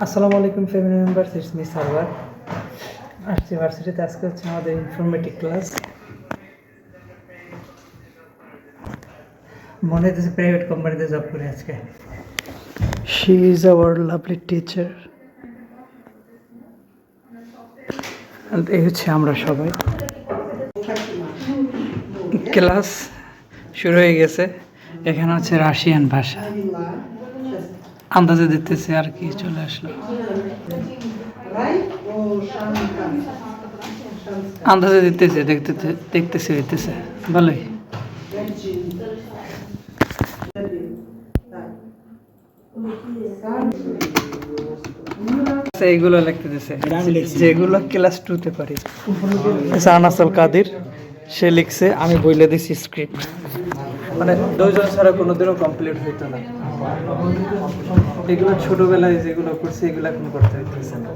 আসসালামু আলাইকুম family members, it's me server. আসছি ভার্সিটিতে। আজকে হচ্ছে আমাদের ইনফরমেটিক ক্লাস। মনে হচ্ছে প্রাইভেট কোম্পানিতে জব করি আজকে। She is our lovely teacher. এই হচ্ছে আমরা সবাই। ক্লাস শুরু হয়ে গেছে। এখানে হচ্ছে রাশিয়ান ভাষা, আন্দাজে দিতেছে আর কি চলে আসলো। আন্দাজে দিতেছে, দেখতেছে হইতেছে ভালোই। এইগুলো লিখতে দিছে যেগুলো ক্লাস 2-তে পারি। আনাসল কাদির সে লিখছে, আমি বইলে দিছি স্ক্রিপ্ট। মানে দুইজন ছাড়া কোনোদিনও কমপ্লিট হইতো না। এগুলো ছোটবেলায় যেগুলো করছে এগুলো এখন করতে হইতেছে না।